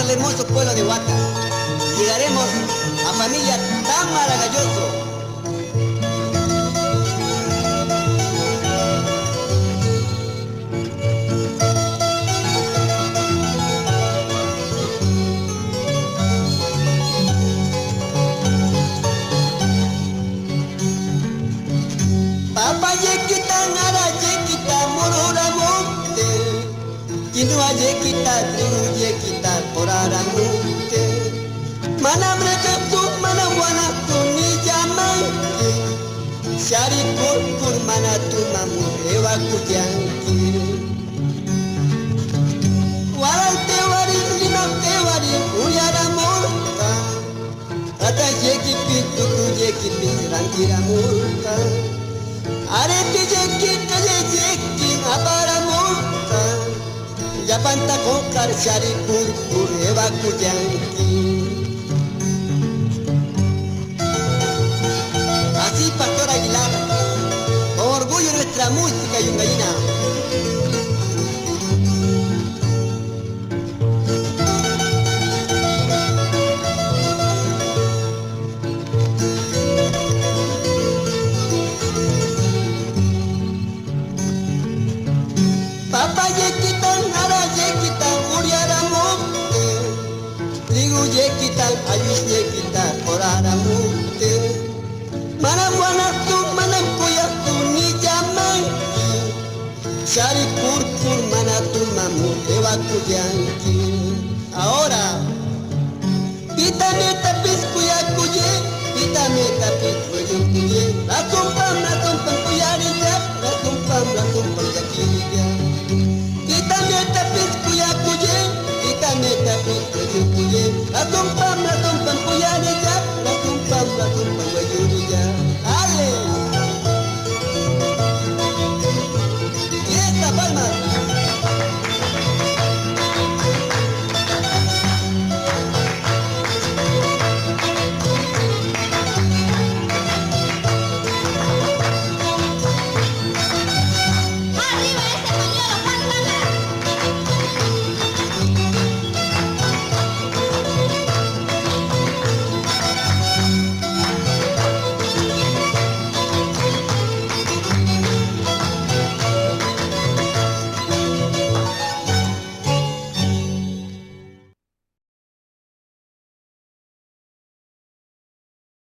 al hermoso pueblo de Huaca. Llegaremos a familia tan maravilloso. Papa yequita, nara yequita, morora monte. Quinoa yequita, trigo yequita, porara monte. Manamre kapu, manawana kuni jamanki. Shari kur manatu mamu ewa kujanki. Waral tewari, limam tewari, uyara morta. Ata yekipi, tuku yekipi, rangkira morta. Areti jeki abara morta. Yapanta kokar shari kur eva kujanki. Así Pastor Aguilar, con orgullo nuestra música yungaína. Papa yequita, nara yequita, uriara monte. Trigo yequita, ayus yequita, porara monte. Manamuana tu, manampuya tu, ni jamanki. Shari kur manatu mamu, eva kuyanki. Ahora, pitame tapis kuya kuye, pitame tapis kuya kuye. La tumpam kuyarija, la tumpam yakirija. Pitame tapis kuya kuye, pitame tapis kuya kuye. La tumpam kuyarija, la tumpam yakirija.